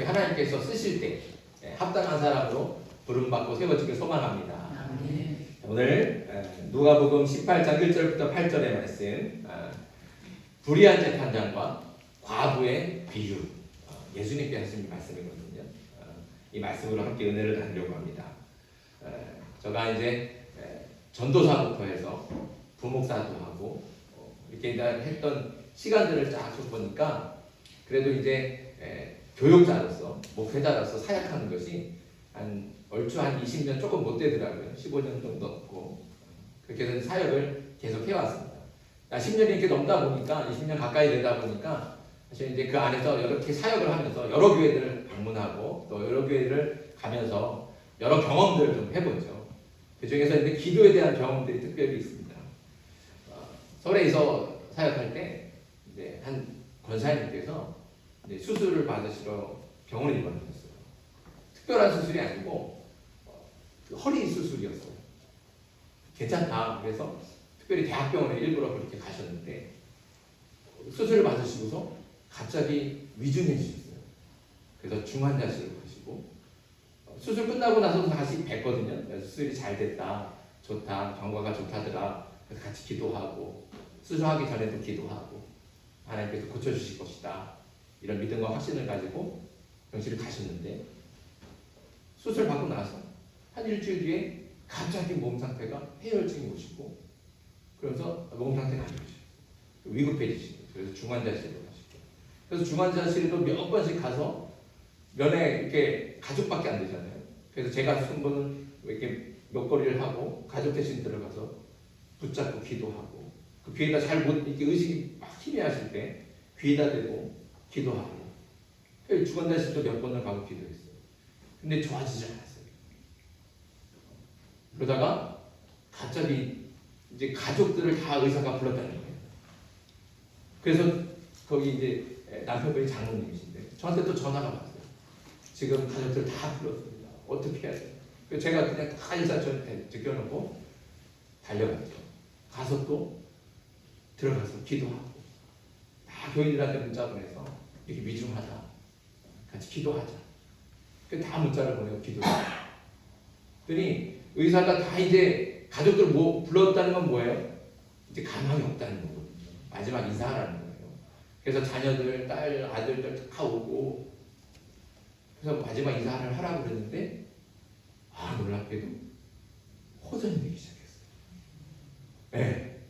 하나님께서 쓰실 때 합당한 사람으로 부름받고 세워지길 소망합니다. 오늘 누가복음 18장 1절부터 8절의 말씀, 불의한 재판장과 과부의 비유, 예수님께 하신 말씀이거든요. 이 말씀으로 함께 은혜를 나누려고 합니다. 제가 이제 전도사부터 해서 부목사도 하고 이렇게 했던 시간들을 쫙 보니까 그래도 이제 교육자로서 목회자로서 사역하는 것이 얼추 한 20년 조금 못 되더라고요. 15년 정도 넘고 그렇게 해서 사역을 계속 해왔습니다. 10년이 이렇게 넘다 보니까 20년 가까이 되다 보니까 사실 이제 그 안에서 이렇게 사역을 하면서 여러 교회들을 방문하고 또 여러 교회를 가면서 여러 경험들을 좀 해보죠. 그 중에서 이제 기도에 대한 경험들이 특별히 있습니다. 서울에서 사역할 때 이제 한 권사님께서 이제 수술을 받으시러 병원에 입원하셨어요. 특별한 수술이 아니고 허리 수술이었어요. 괜찮다. 그래서 특별히 대학병원에 일부러 그렇게 가셨는데 수술을 받으시고서 갑자기 위중해지셨어요. 그래서 중환자실을 가시고 수술 끝나고 나서도 다시 뵀거든요. 수술이 잘 됐다, 좋다, 경과가 좋다더라. 그래서 같이 기도하고 수술하기 전에도 기도하고 하나님께서 고쳐주실 것이다. 이런 믿음과 확신을 가지고 병실을 가셨는데 수술 받고 나서 한 일주일 뒤에 갑자기 몸 상태가 폐혈증이 오시고 그래서 몸 상태가 안 좋으시고 위급해지시고 그래서 중환자실로 가시고 그래서 중환자실에도 몇 번씩 가서 면회 이렇게 가족밖에 안 되잖아요. 그래서 제가 한 번은 이렇게 몇거리를 하고 가족 대신 들어가서 붙잡고 기도하고 그 귀에다 잘 못 이렇게 의식이 막 희미하실 때 귀에다 대고 기도하고 중환자실도 몇 번을 가고 기도했어요. 근데 좋아지지 않았어요. 그러다가 갑자기 이제 가족들을 다 의사가 불렀다는 거예요. 그래서 거기 이제 남편분이 장로님이신데 저한테 또 전화가 왔어요. 지금 가족들 다 불렀습니다. 어떻게 해야 돼요? 그래서 제가 그냥 다 일사천리 제껴놓고 달려갔죠. 가서 또 들어가서 기도하고 다 교인들한테 문자 보내서 이렇게 위중하다. 같이 기도하자. 그래서 다 문자를 보내고 기도했어요. 그랬더니 의사가 다 이제 가족들 불렀다는 건 뭐예요? 이제 가망이 없다는 거거든요. 마지막 인사하라는 거예요. 그래서 자녀들, 딸, 아들들 다 오고 그래서 마지막 인사를 하라고 그랬는데 놀랍게도 호전이 되기 시작했어요. 네.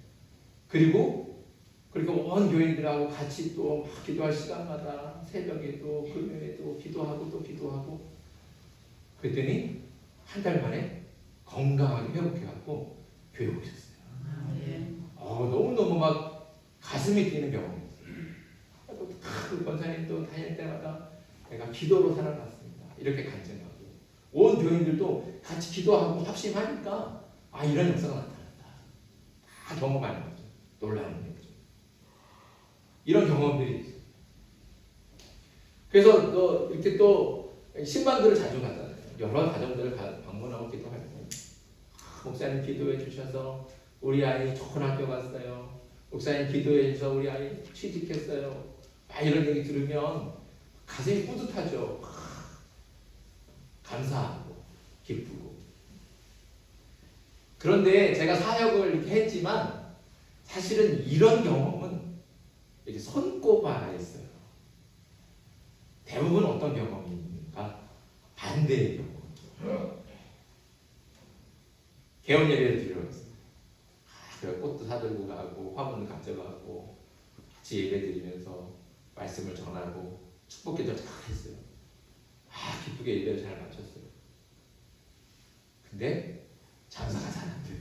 그리고 온 교인들하고 같이 또 막 기도할 시간마다 새벽에도 금요일에도 기도하고 또 기도하고 그랬더니 한 달 만에 건강하게 회복해갖고 교회 오셨어요. 너무너무 막 가슴이 뛰는 경험이었어요. 그 권사님도 다닐 때마다 내가 기도로 살아났습니다. 이렇게 간증하고 온 교인들도 같이 기도하고 합심하니까 이런 역사가 나타난다. 다 경험하는 거죠. 놀라운 거죠. 이런 경험들이 있어요. 그래서 또 이렇게 또 신방들을 자주 가잖아요. 여러 가정들을 방문하고 기도할 때 목사님 기도해 주셔서 우리 아이 좋은 학교 갔어요. 목사님 기도해 주셔서 우리 아이 취직했어요. 이런 얘기 들으면 가슴이 뿌듯하죠. 감사하고 기쁘고. 그런데 제가 사역을 이렇게 했지만 사실은 이런 경험은 이렇게 손꼽아 있어요. 대부분 어떤 경험입니까? 반대의 경험. 개원 예배를 드리러 갔어요. 꽃도 사들고 가고 화분을 가져가고 같이 예배 드리면서 말씀을 전하고 축복기도 다 했어요. 기쁘게 예배를 잘 마쳤어요. 근데 장사가 잘 안 돼요.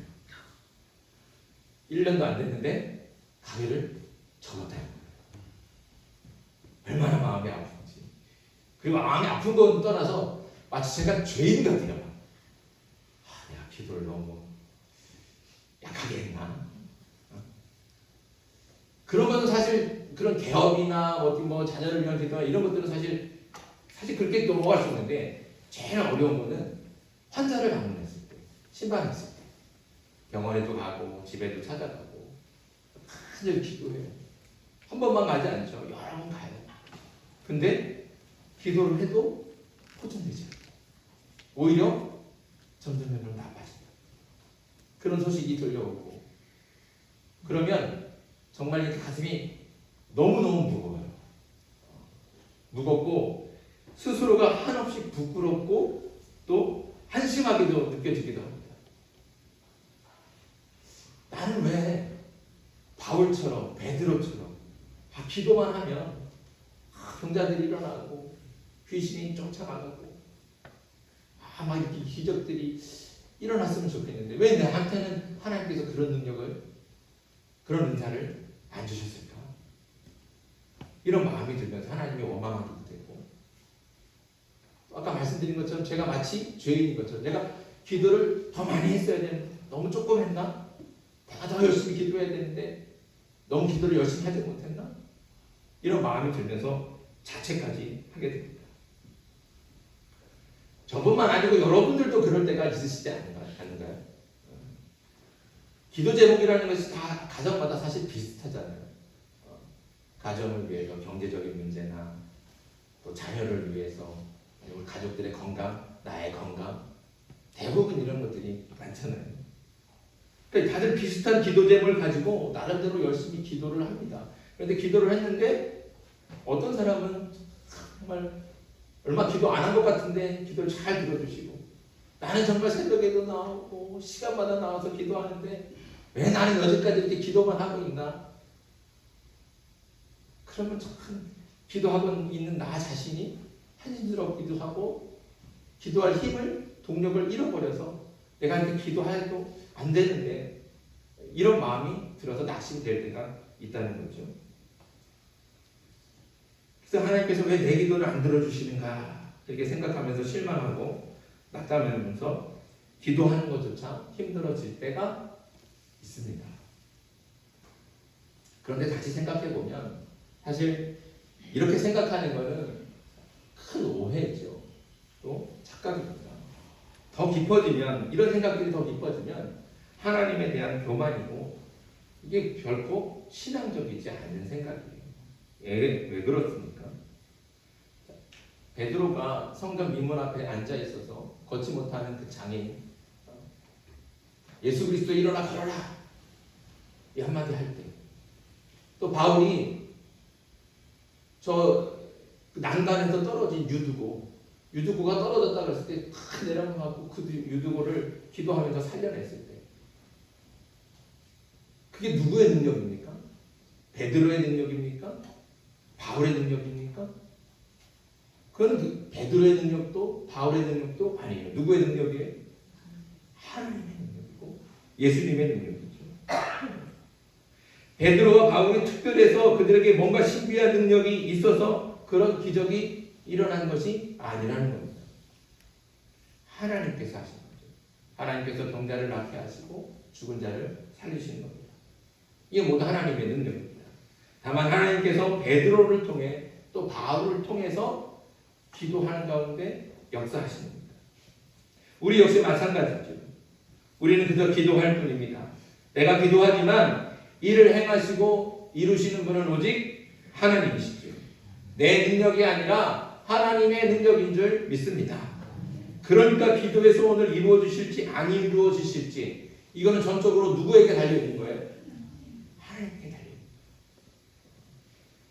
1년도 안 됐는데 가게를 접었다는 거예요. 얼마나 마음이 아픈지. 그리고 마음이 아픈 건 떠나서 마치 제가 죄인 같아요. 내가 기도를 너무 약하게 했나? 그러면 사실 그런 개업이나 뭐 자녀를 위한 기도나 이런 것들은 사실 그렇게 넘어갈 수 있는데 제일 어려운 거는 환자를 방문했을 때, 신방했을 때 병원에도 가고 집에도 찾아가고 간절히 기도해요. 한 번만 가지 않죠. 여러 번 가요. 근데 기도를 해도 호전되지 않고 오히려 점점 나빠진다. 그런 소식이 들려오고 그러면 정말 이렇게 가슴이 너무너무 무거워요. 무겁고 스스로가 한없이 부끄럽고 또 한심하게도 느껴지기도 합니다. 나는 왜 바울처럼 베드로처럼 기도만 하면 병자들이 일어나고 귀신이 쫓아가고 막 이렇게 기적들이 일어났으면 좋겠는데 왜 나한테는 하나님께서 그런 능력을 그런 은사를 안 주셨을까? 이런 마음이 들면서 하나님이 원망하기도 되고 아까 말씀드린 것처럼 제가 마치 죄인인 것처럼 내가 기도를 더 많이 했어야 되는데 너무 조금 했나? 내가 더 열심히 기도해야 되는데 너무 기도를 열심히 하지 못했나? 이런 마음이 들면서 자책까지 하게 됩니다. 저뿐만 아니고 여러분들도 그럴 때가 있으시지 않은가요? 기도 제목이라는 것이 다 가정마다 사실 비슷하잖아요. 가정을 위해서 경제적인 문제나 또 자녀를 위해서 그리고 가족들의 건강, 나의 건강 대부분 이런 것들이 많잖아요. 그러니까 다들 비슷한 기도 제목을 가지고 나름대로 열심히 기도를 합니다. 그런데 기도를 했는데 어떤 사람은 정말 얼마 기도 안 한 것 같은데 기도를 잘 들어주시고 나는 정말 새벽에도 나오고 시간마다 나와서 기도하는데 왜 나는 여지까지 이렇게 기도만 하고 있나? 그러면 참 기도하고 있는 나 자신이 한심스럽기도 하고 기도할 힘을 동력을 잃어버려서 내가 이렇게 기도해도 안 되는데 이런 마음이 들어서 낙심이 될 때가 있다는 거죠. 그래서 하나님께서 왜 내 기도를 안 들어주시는가 이렇게 생각하면서 실망하고 낙담하면서 기도하는 것조차 힘들어질 때가 있습니다. 그런데 다시 생각해보면 사실 이렇게 생각하는 것은 큰 오해죠. 또 착각입니다. 더 깊어지면 이런 생각들이 더 깊어지면 하나님에 대한 교만이고 이게 결코 신앙적이지 않은 생각이에요. 왜 그렇습니까? 베드로가 성전 민문 앞에 앉아 있어서 걷지 못하는 그 장애인 예수 그리스도 일어나 걸어라 이 한마디 할 때 또 바울이 저 난간에서 떨어진 유두고가 떨어졌다 그랬을 때 탁 내려가고 그 유두고를 기도하면서 살려냈을 때 그게 누구의 능력입니까? 베드로의 능력입니까? 바울의 능력입니까? 그건 베드로의 능력도 바울의 능력도 아니에요. 누구의 능력이에요? 하나님의 능력이고 예수님의 능력이죠. 베드로와 바울이 특별해서 그들에게 뭔가 신비한 능력이 있어서 그런 기적이 일어난 것이 아니라는 겁니다. 하나님께서 하신 거죠. 하나님께서 병자를 낫게 하시고 죽은 자를 살리시는 겁니다. 이게 모두 하나님의 능력입니다. 다만 하나님께서 베드로를 통해 또 바울을 통해서 기도하는 가운데 역사하시는 겁니다. 우리 역시 마찬가지죠. 우리는 그저 기도할 뿐입니다. 내가 기도하지만 이를 행하시고 이루시는 분은 오직 하나님이시죠. 내 능력이 아니라 하나님의 능력인 줄 믿습니다. 그러니까 기도의 소원을 이루어 주실지 안 이루어 주실지 이거는 전적으로 누구에게 달려있는 거예요? 하나님께 달려있는 거예요.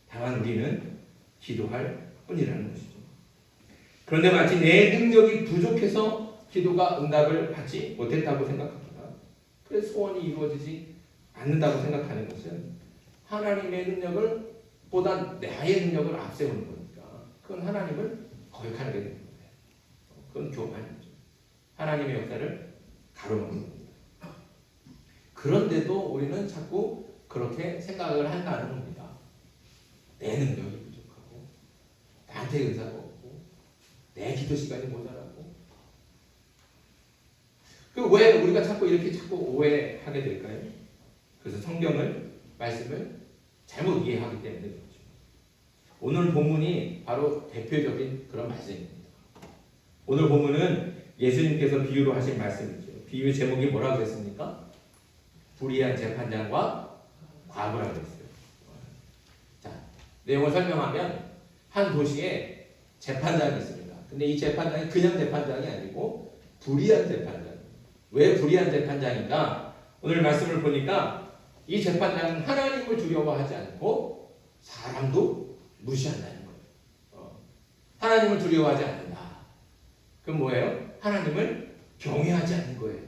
다만 우리는 기도할 뿐이라는 것이죠. 그런데 마치 내 능력이 부족해서 기도가 응답을 받지 못했다고 생각합니다. 그래서 소원이 이루어지지 않는다고 생각하는 것은 하나님의 능력을 보다 나의 능력을 앞세우는 거니까 그건 하나님을 거역하게 되는 거예요. 그건 교만이죠. 하나님의 역사를 가로막는 겁니다. 그런데도 우리는 자꾸 그렇게 생각을 한다는 겁니다. 내 능력이 부족하고 나한테 은사가 없고 내 기도 시간이 모자라고 왜 우리가 자꾸 오해하게 될까요? 그래서 성경을 말씀을 잘못 이해하기 때문에 그렇죠. 오늘 본문이 바로 대표적인 그런 말씀입니다. 오늘 본문은 예수님께서 비유로 하신 말씀이죠. 비유 제목이 뭐라고 했습니까? 불의한 재판장과 과부라고 했어요. 자, 내용을 설명하면 한 도시에 재판장이 있습니다. 근데 이 재판장이 그냥 재판장이 아니고 불의한 재판장. 왜 불의한 재판장인가? 오늘 말씀을 보니까 이 재판장은 하나님을 두려워하지 않고 사람도 무시한다는 거예요. 하나님을 두려워하지 않는다. 그럼 뭐예요? 하나님을 경외하지 않는 거예요.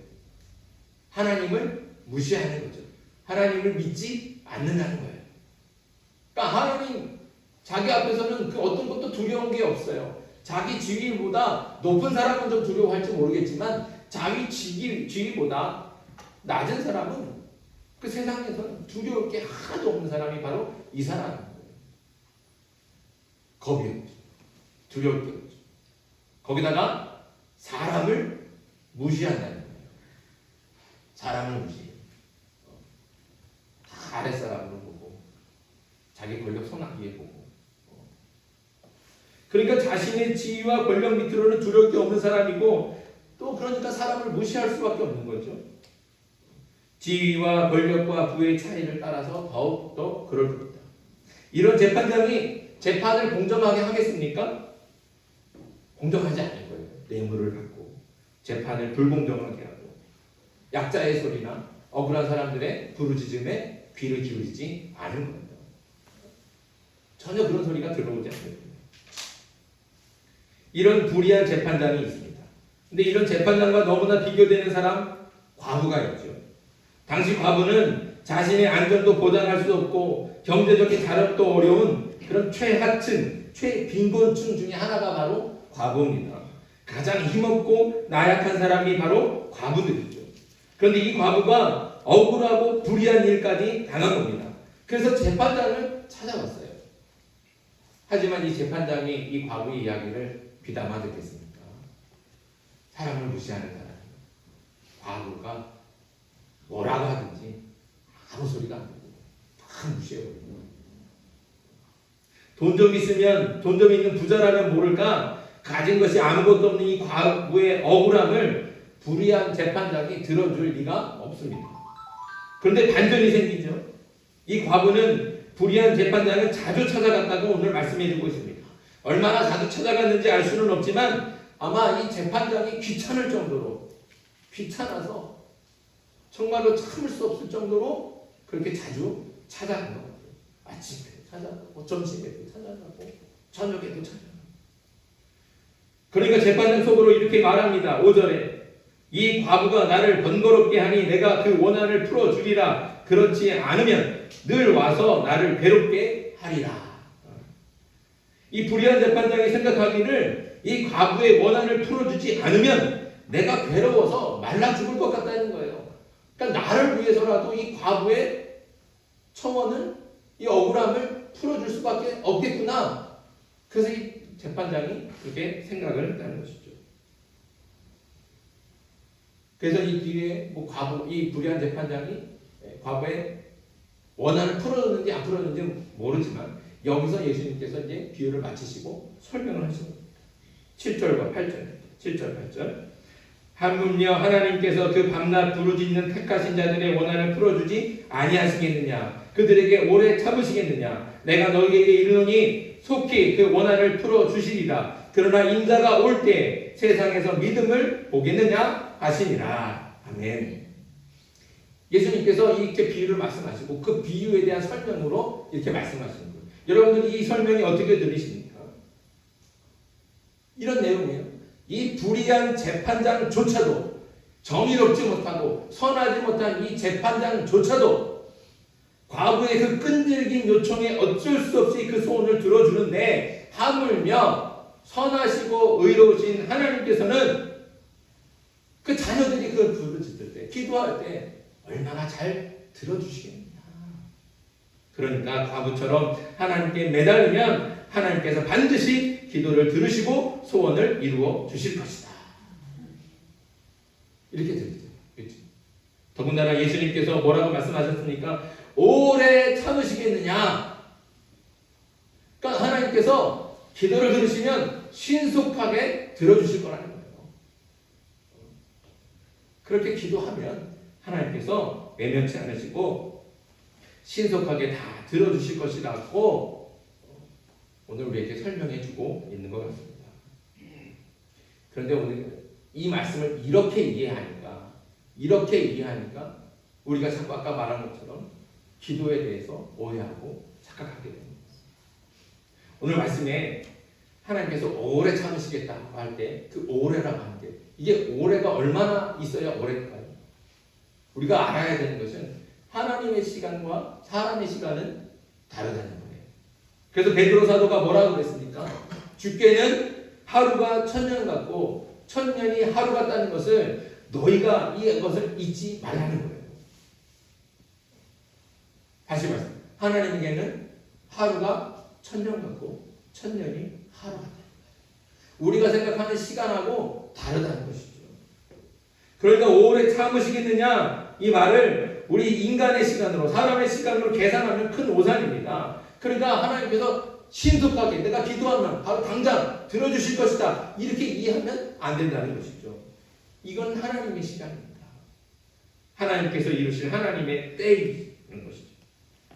하나님을 무시하는 거죠. 하나님을 믿지 않는다는 거예요. 그러니까 하나님 자기 앞에서는 그 어떤 것도 두려운 게 없어요. 자기 지위보다 높은 사람은 좀 두려워할지 모르겠지만 자기 지위보다 낮은 사람은 그 세상에서는 두려울 게 하나도 없는 사람이 바로 이 사람인 거예요. 겁이 없죠. 두려울 게 없죠. 거기다가 사람을 무시한다는 거예요. 사람을 무시해요. 다 아랫사람으로 보고 자기 권력 손아귀에 보고 그러니까 자신의 지위와 권력 밑으로는 두려울 게 없는 사람이고 또 그러니까 사람을 무시할 수밖에 없는 거죠. 지위와 권력과 부의 차이를 따라서 더욱더 그럴 겁니다. 이런 재판장이 재판을 공정하게 하겠습니까? 공정하지 않을 거예요. 뇌물을 받고 재판을 불공정하게 하고 약자의 소리나 억울한 사람들의 부르짖음에 귀를 기울이지 않을 겁니다. 전혀 그런 소리가 들어오지 않을 겁니다. 이런 불의한 재판장이 있습니다. 근데 이런 재판장과 너무나 비교되는 사람 과부가 있죠. 당시 과부는 자신의 안전도 보장할 수 없고 경제적인 자력도 어려운 그런 최하층, 최빈곤층 중에 하나가 바로 과부입니다. 가장 힘없고 나약한 사람이 바로 과부들이죠. 그런데 이 과부가 억울하고 불의한 일까지 당한 겁니다. 그래서 재판장을 찾아왔어요. 하지만 이 재판장이 이 과부의 이야기를 귀담아 듣겠습니까? 사람을 무시하는 사람, 과부가 뭐라고 하든지 아무 소리가 안 들리고 다 무시해버립니다. 돈 좀 있으면, 돈 좀 있는 부자라면 모를까 가진 것이 아무것도 없는 이 과부의 억울함을 불의한 재판장이 들어줄 리가 없습니다. 그런데 반전이 생기죠. 이 과부는 불의한 재판장을 자주 찾아갔다고 오늘 말씀해주고 있습니다. 얼마나 자주 찾아갔는지 알 수는 없지만 아마 이 재판장이 귀찮을 정도로 귀찮아서 정말로 참을 수 없을 정도로 그렇게 자주 찾아간 것 같아요. 아침에 찾아가고 점심에도 찾아가고 저녁에도 찾아가고. 그러니까 재판장 속으로 이렇게 말합니다. 5절에 이 과부가 나를 번거롭게 하니 내가 그 원한을 풀어주리라. 그렇지 않으면 늘 와서 나를 괴롭게 하리라. 이 불의한 재판장이 생각하기를 이 과부의 원한을 풀어주지 않으면 내가 괴로워서 말라 죽을 것 같다는 거예요. 그러니까 나를 위해서라도 이 과부의 청원을, 이 억울함을 풀어줄 수밖에 없겠구나. 그래서 이 재판장이 그렇게 생각을 했다는 것이죠. 그래서 이 뒤에 이 불의한 재판장이 과부의 원한을 풀어줬는지 안 풀어줬는지 모르지만 여기서 예수님께서 이제 비유를 마치시고 설명을 하시는 겁니다. 7절과 8절, 7절, 8절. 하물며 하나님께서 그 밤낮 부르짖는 택하신 자들의 원한을 풀어주지 아니하시겠느냐? 그들에게 오래 참으시겠느냐? 내가 너희에게 이르노니 속히 그 원한을 풀어주시리라. 그러나 인자가 올 때 세상에서 믿음을 보겠느냐? 하시니라. 아멘. 예수님께서 이렇게 비유를 말씀하시고 그 비유에 대한 설명으로 이렇게 말씀하시는 거예요. 여러분들이 이 설명이 어떻게 들리십니까? 이런 내용이에요. 이 불의한 재판장조차도 정의롭지 못하고 선하지 못한 이 재판장조차도 과부의 그 끈질긴 요청에 어쩔 수 없이 그 소원을 들어주는데 하물며 선하시고 의로우신 하나님께서는 그 자녀들이 그걸 부르짖을 때, 기도할 때 얼마나 잘 들어주시겠느냐. 그러니까 과부처럼 하나님께 매달리면 하나님께서 반드시 기도를 들으시고 소원을 이루어 주실 것이다. 이렇게 들리죠. 그렇죠? 더군다나 예수님께서 뭐라고 말씀하셨습니까? 오래 참으시겠느냐. 그러니까 하나님께서 기도를 들으시면 신속하게 들어주실 거라는 거예요. 그렇게 기도하면 하나님께서 외면치 않으시고 신속하게 다 들어주실 것이라고 오늘 우리에게 설명해주고 있는 것 같습니다. 그런데 오늘 이 말씀을 이렇게 이해하니까 우리가 자꾸 아까 말한 것처럼 기도에 대해서 오해하고 착각하게 됩니다. 오늘 말씀에 하나님께서 오래 참으시겠다고 할 때 그 오래라고 하는 게 이게 오래가 얼마나 있어야 오래일까요? 우리가 알아야 되는 것은 하나님의 시간과 사람의 시간은 다르다는 거예요. 그래서 베드로 사도가 뭐라고 그랬습니까? 주께는 하루가 1000년 같고 1000년이 하루 같다는 것을 너희가 이것을 잊지 말라는 거예요. 다시 말씀. 하나님에게는 하루가 1000년 같고 1000년이 하루 같다. 우리가 생각하는 시간하고 다르다는 것이죠. 그러니까 오래 참으시겠느냐 이 말을 우리 인간의 시간으로 사람의 시간으로 계산하면 큰 오산입니다. 그러니까 하나님께서 신속하게 내가 기도하면 바로 당장 들어주실 것이다 이렇게 이해하면 안 된다는 것이죠. 이건 하나님의 시간입니다. 하나님께서 이루실 하나님의 때이는 것이죠.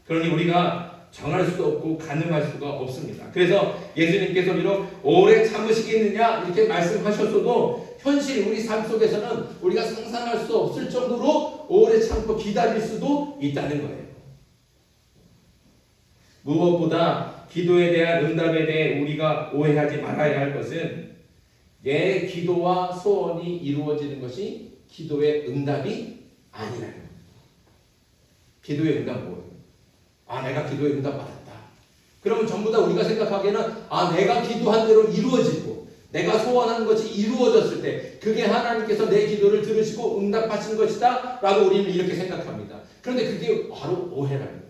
그러니 우리가 정할 수도 없고 가늠할 수가 없습니다. 그래서 예수님께서 비록 오래 참으시겠느냐 이렇게 말씀하셨어도 현실 우리 삶 속에서는 우리가 상상할 수 없을 정도로 오래 참고 기다릴 수도 있다는 거예요. 무엇보다 기도에 대한 응답에 대해 우리가 오해하지 말아야 할 것은 내 기도와 소원이 이루어지는 것이 기도의 응답이 아니라는 겁니다. 기도의 응답 뭐예요? 내가 기도의 응답 받았다. 그러면 전부 다 우리가 생각하기에는 내가 기도한 대로 이루어지고 내가 소원한 것이 이루어졌을 때 그게 하나님께서 내 기도를 들으시고 응답하신 것이다 라고 우리는 이렇게 생각합니다. 그런데 그게 바로 오해라는 거예요.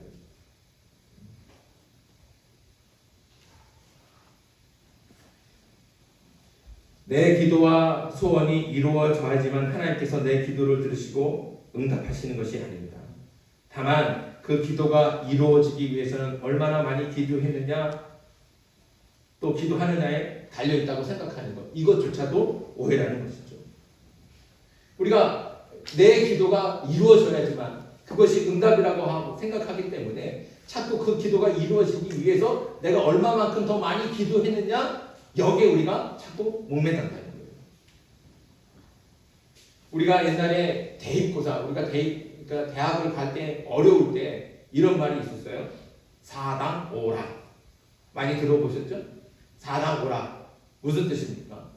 내 기도와 소원이 이루어져야지만 하나님께서 내 기도를 들으시고 응답하시는 것이 아닙니다. 다만 그 기도가 이루어지기 위해서는 얼마나 많이 기도했느냐 또 기도하느냐에 달려있다고 생각하는 것 이것조차도 오해라는 것이죠. 우리가 내 기도가 이루어져야지만 그것이 응답이라고 하고 생각하기 때문에 자꾸 그 기도가 이루어지기 위해서 내가 얼마만큼 더 많이 기도했느냐 여기에 우리가 자꾸 목매단다는 거예요. 우리가 옛날에 대입고사 우리가 그러니까 대학을 갈 때 어려울 때 이런 말이 있었어요. 4당 5락 많이 들어보셨죠? 4당 5락 무슨 뜻입니까?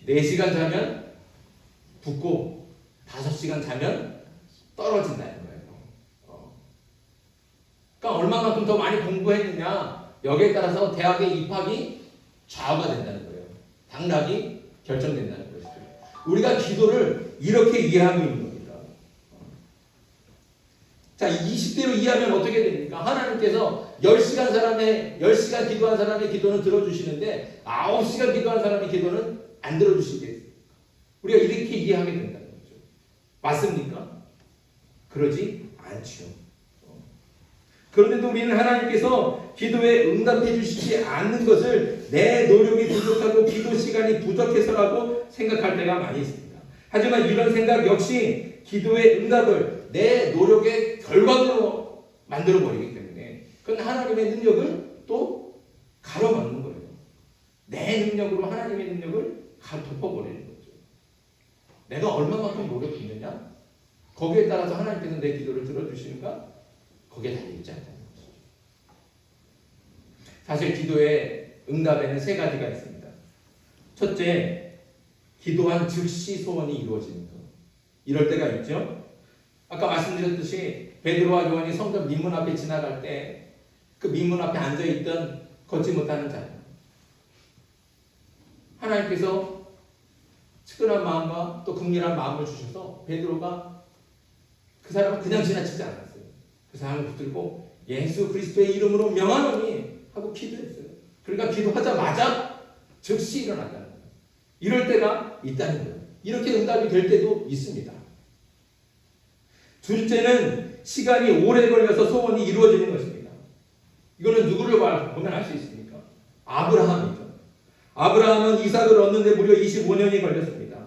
4시간 자면 붙고 5시간 자면 떨어진다는 거예요. 그러니까 얼마만큼 더 많이 공부했느냐 여기에 따라서 대학의 입학이 좌우가 된다는 거예요. 당락이 결정된다는 것이죠. 우리가 기도를 이렇게 이해하고 있는 겁니다. 자, 20대로 이해하면 어떻게 됩니까? 하나님께서 10시간 기도한 사람의 기도는 들어주시는데 9시간 기도한 사람의 기도는 안 들어주시겠어요. 우리가 이렇게 이해하게 된다는 거죠. 맞습니까? 그러지 않죠. 그런데도 우리는 하나님께서 기도에 응답해 주시지 않는 것을 내 노력이 부족하고 기도 시간이 부족해서라고 생각할 때가 많이 있습니다. 하지만 이런 생각 역시 기도의 응답을 내 노력의 결과로 만들어버리기 때문에 그건 하나님의 능력을 또 가로막는 거예요. 내 능력으로 하나님의 능력을 덮어버리는 거죠. 내가 얼마만큼 노력했느냐? 거기에 따라서 하나님께서 내 기도를 들어주시는가? 거기에 달려있지 않다는 것이죠. 사실 기도의 응답에는 3가지가 있습니다. 첫째, 기도한 즉시 소원이 이루어지는 것. 이럴 때가 있죠. 아까 말씀드렸듯이 베드로와 요한이 성전 민문 앞에 지나갈 때 그 민문 앞에 앉아있던 걷지 못하는 자들 하나님께서 측은한 마음과 또 긍휼한 마음을 주셔서 베드로가 그 사람을 그냥 지나치지 않았어요. 그 사람을 붙들고 예수 그리스도의 이름으로 명하노니 하고 기도했어요. 그러니까 기도하자마자 즉시 일어났다는 거예요. 이럴 때가 있다는 거예요. 이렇게 응답이 될 때도 있습니다. 둘째는 시간이 오래 걸려서 소원이 이루어지는 것입니다. 이거는 누구를 보면 알 수 있습니까? 아브라함이죠. 아브라함은 이삭을 얻는데 무려 25년이 걸렸습니다.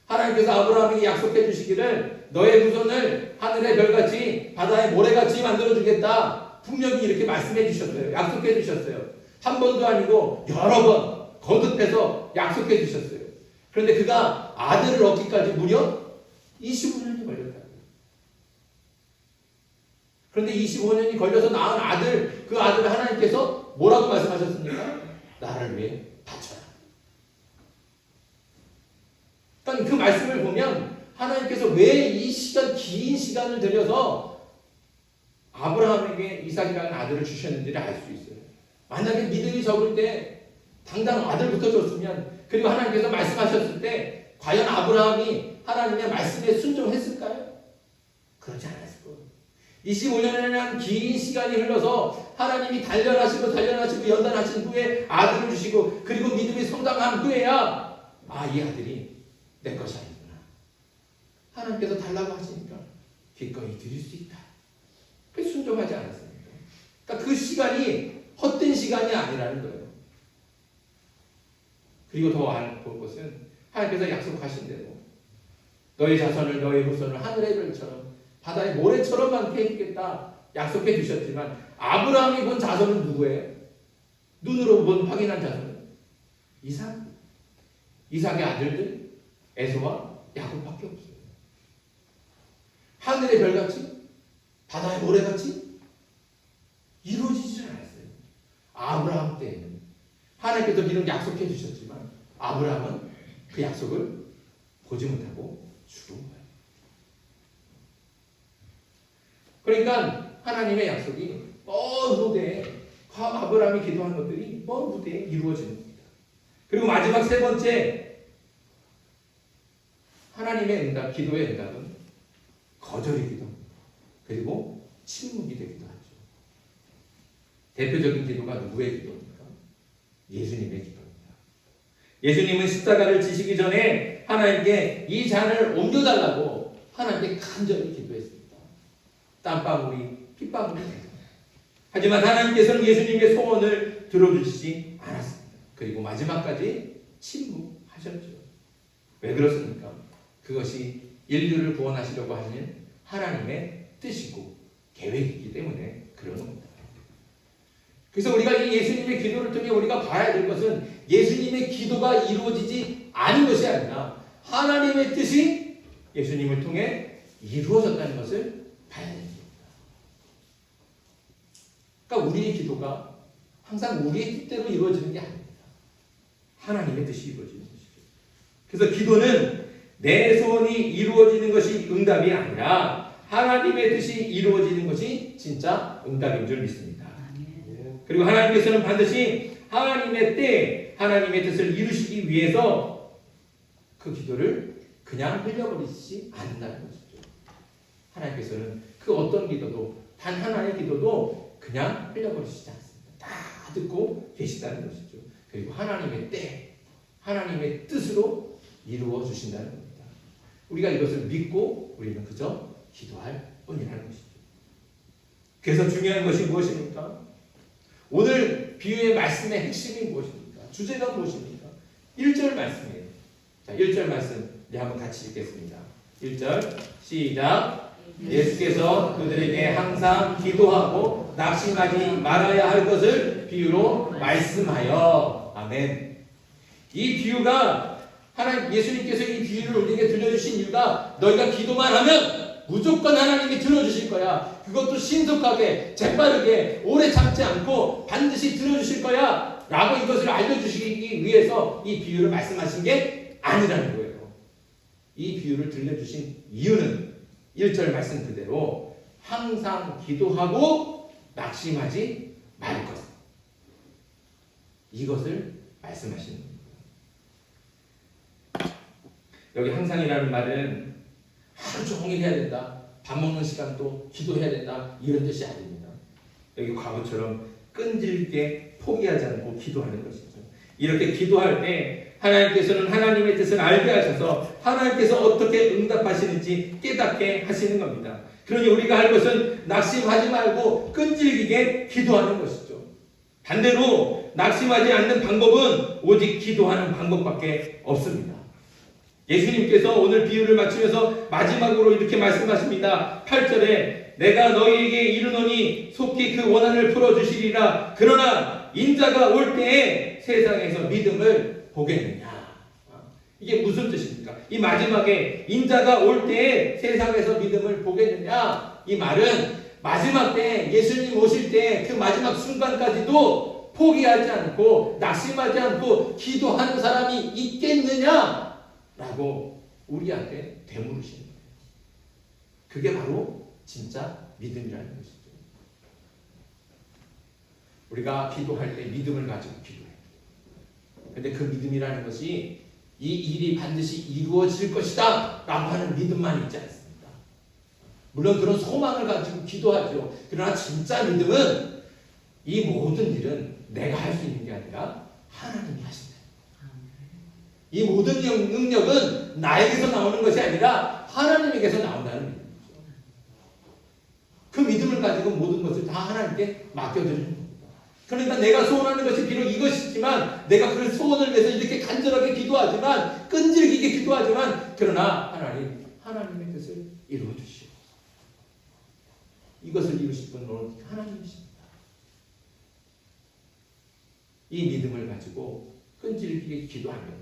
하나님께서 아브라함에게 약속해 주시기를 너의 후손을 하늘의 별같이 바다의 모래같이 만들어주겠다. 분명히 이렇게 말씀해 주셨어요. 약속해 주셨어요. 한 번도 아니고 여러 번 거듭해서 약속해 주셨어요. 그런데 그가 아들을 얻기까지 무려 25년이 걸렸다고요. 그런데 25년이 걸려서 낳은 아들, 그 아들을 하나님께서 뭐라고 말씀하셨습니까? 나를 위해 바쳐라. 그러니까 그 말씀을 보면 하나님께서 왜 이 긴 시간을 들여서 아브라함에게 이삭이라는 아들을 주셨는지를 알 수 있어요. 만약에 믿음이 적을 때 당장 아들부터 줬으면, 그리고 하나님께서 말씀하셨을 때 과연 아브라함이 하나님의 말씀에 순종했을까요? 그렇지 않았을 거예요. 25년이라는 긴 시간이 흘러서 하나님이 단련하시고 연단하신 후에 아들을 주시고, 그리고 믿음이 성장한 후에야 이 아들이 내 것이 아니구나. 하나님께서 달라고 하시니까 기꺼이 드릴 수 있다. 그 순종하지 않았습니까? 그러니까 그 시간이 헛된 시간이 아니라는 거예요. 그리고 더 볼 것은 하나님께서 약속하신 대로 너희 자손을, 너희 후손을 하늘의 별처럼 바다의 모래처럼 많게 해주겠다 약속해 주셨지만, 아브라함이 본 자손은 누구예요? 눈으로 본 확인한 자손은 이삭의 아들들 에서와 야곱밖에 없어요. 하늘의 별같이 바다의 모래같이 이루어지지 않았어요. 아브라함 때에는 하나님께서 비록 약속해 주셨지만 아브라함은 그 약속을 보지 못하고 죽은 거예요. 그러니까 하나님의 약속이 먼 후대에, 아브라함이 기도한 것들이 먼 후대에 이루어지는 겁니다. 그리고 마지막 세 번째, 하나님의 응답, 기도의 응답은 거절이기도 합니다. 그리고 침묵이 되기도 하죠. 대표적인 기도가 누구의 기도입니까? 예수님의 기도입니다. 예수님은 십자가를 지시기 전에 하나님께 이 잔을 옮겨달라고 하나님께 간절히 기도했습니다. 땀방울이 핏방울이 되죠. 하지만 하나님께서는 예수님의 소원을 들어주시지 않았습니다. 그리고 마지막까지 침묵하셨죠. 왜 그렇습니까? 그것이 인류를 구원하시려고 하시는 하나님의 뜻이고 계획이기 때문에 그러는 겁니다. 그래서 우리가 이 예수님의 기도를 통해 우리가 봐야 될 것은 예수님의 기도가 이루어지지 않은 것이 아니라 하나님의 뜻이 예수님을 통해 이루어졌다는 것을 봐야 됩니다. 그러니까 우리의 기도가 항상 우리의 뜻대로 이루어지는 게 아닙니다. 하나님의 뜻이 이루어지는 것이죠. 그래서 기도는 내 소원이 이루어지는 것이 응답이 아니라 하나님의 뜻이 이루어지는 것이 진짜 응답인 줄 믿습니다. 그리고 하나님께서는 반드시 하나님의 때에 하나님의 뜻을 이루시기 위해서 그 기도를 그냥 흘려버리지 않는다는 것이죠. 하나님께서는 그 어떤 기도도, 단 하나의 기도도 그냥 흘려버리시지 않습니다. 다 듣고 계시다는 것이죠. 그리고 하나님의 때, 하나님의 뜻으로 이루어 주신다는 겁니다. 우리가 이것을 믿고 우리는 그저 기도할 뿐이라는 것이죠. 그래서 중요한 것이 무엇입니까? 오늘 비유의 말씀의 핵심이 무엇입니까? 주제가 무엇입니까? 1절 말씀이에요. 자, 1절 말씀 한번 같이 읽겠습니다. 1절 시작. 예수께서 그들에게 항상 기도하고 낙심하지 말아야 할 것을 비유로 말씀하여. 아멘. 이 비유가 예수님께서 이 비유를 우리에게 들려주신 이유가 너희가 기도만 하면 무조건 하나님이 들어주실 거야. 그것도 신속하게, 재빠르게, 오래 참지 않고 반드시 들어주실 거야. 라고 이것을 알려주시기 위해서 이 비유를 말씀하신 게 아니라는 거예요. 이 비유를 들려주신 이유는 1절 말씀 그대로 항상 기도하고 낙심하지 말 것. 이것을 말씀하시는 겁니다. 여기 항상이라는 말은 하루 종일 해야 된다, 밥 먹는 시간도 기도해야 된다, 이런 뜻이 아닙니다. 여기 과거처럼 끈질기게 포기하지 않고 기도하는 것이죠. 이렇게 기도할 때 하나님께서는 하나님의 뜻을 알게 하셔서 하나님께서 어떻게 응답하시는지 깨닫게 하시는 겁니다. 그러니 우리가 할 것은 낙심하지 말고 끈질기게 기도하는 것이죠. 반대로 낙심하지 않는 방법은 오직 기도하는 방법밖에 없습니다. 예수님께서 오늘 비유를 마치면서 마지막으로 이렇게 말씀하십니다. 8절에 내가 너희에게 이르노니 속히 그 원한을 풀어주시리라. 그러나 인자가 올 때에 세상에서 믿음을 보겠느냐. 이게 무슨 뜻입니까? 이 마지막에 인자가 올 때에 세상에서 믿음을 보겠느냐. 이 말은 마지막 때 예수님 오실 때 그 마지막 순간까지도 포기하지 않고 낙심하지 않고 기도하는 사람이 있겠느냐라고 우리한테 되물으시는 거예요. 그게 바로 진짜 믿음이라는 것이죠. 우리가 기도할 때 믿음을 가지고 기도해요. 그런데 그 믿음이라는 것이 이 일이 반드시 이루어질 것이다 라고 하는 믿음만 있지 않습니다. 물론 그런 소망을 가지고 기도하죠. 그러나 진짜 믿음은 이 모든 일은 내가 할 수 있는 게 아니라 하나님이 하신다. 이 모든 능력은 나에게서 나오는 것이 아니라 하나님에게서 나온다는 믿음이죠. 그 믿음을 가지고 모든 것을 다 하나님께 맡겨드리는 겁니다. 그러니까 내가 소원하는 것이 비록 이것이지만 내가 그 소원을 위해서 이렇게 간절하게 기도하지만 끈질기게 기도하지만 그러나 하나님의 뜻을 이루어주시오. 이것을 이루실 분은 오늘 하나님이십니다. 이 믿음을 가지고 끈질기게 기도하면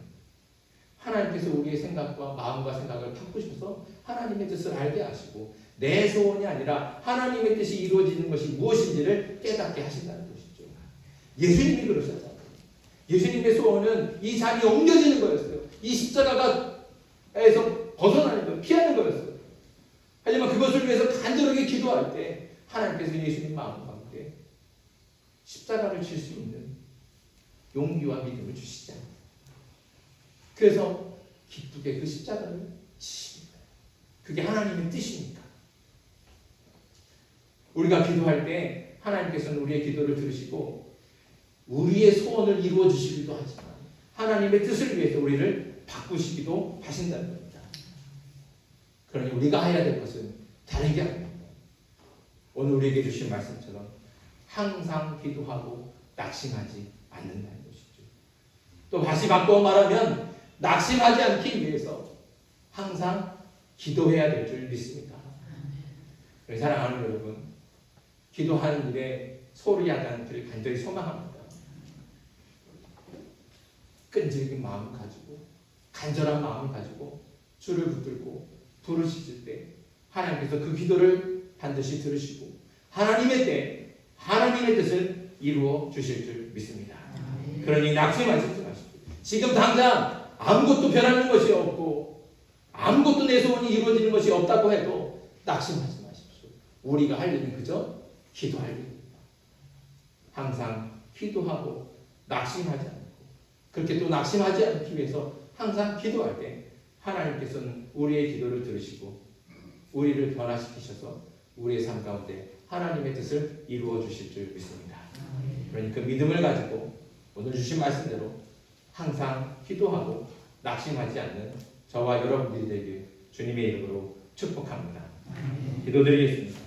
하나님께서 우리의 생각과 마음과 생각을 바꾸셔서 하나님의 뜻을 알게 하시고 내 소원이 아니라 하나님의 뜻이 이루어지는 것이 무엇인지를 깨닫게 하신다는 것이죠. 예수님이 그러셨잖아요. 예수님의 소원은 이 잔이 옮겨지는 거였어요. 이 십자가에서 벗어나는 거, 피하는 거였어요. 하지만 그것을 위해서 간절하게 기도할 때 하나님께서 예수님 마음 가운데 십자가를 칠 수 있는 용기와 믿음을 주시지 않아요. 그래서 기쁘게 그 십자가를 치십니다. 그게 하나님의 뜻이니까. 우리가 기도할 때 하나님께서는 우리의 기도를 들으시고 우리의 소원을 이루어 주시기도 하지만 하나님의 뜻을 위해서 우리를 바꾸시기도 하신다는 겁니다. 그러니 우리가 해야 될 것은 다른 게 아닙니다. 오늘 우리에게 주신 말씀처럼 항상 기도하고 낙심하지 않는다는 것이죠. 또 다시 바꿔 말하면 낙심하지 않기 위해서 항상 기도해야 될 줄 믿습니다. 사랑하는 여러분, 기도하는 일에 소홀히 하지 않기를 간절히 소망합니다. 끈질긴 마음을 가지고 간절한 마음을 가지고 주를 붙들고 부르실 때 하나님께서 그 기도를 반드시 들으시고 하나님의 때 하나님의 뜻을 이루어 주실 줄 믿습니다. 그러니 낙심하시지 마십시오. 지금 당장 아무것도 변하는 것이 없고 아무것도 내 소원이 이루어지는 것이 없다고 해도 낙심하지 마십시오. 우리가 할 일은 그저 기도할 일입니다. 항상 기도하고 낙심하지 않고 그렇게 또 낙심하지 않기 위해서 항상 기도할 때 하나님께서는 우리의 기도를 들으시고 우리를 변화시키셔서 우리의 삶 가운데 하나님의 뜻을 이루어 주실 줄 믿습니다. 그러니 그 믿음을 가지고 오늘 주신 말씀대로 항상 기도하고 낙심하지 않는 저와 여러분들이 되길 주님의 이름으로 축복합니다. 기도드리겠습니다.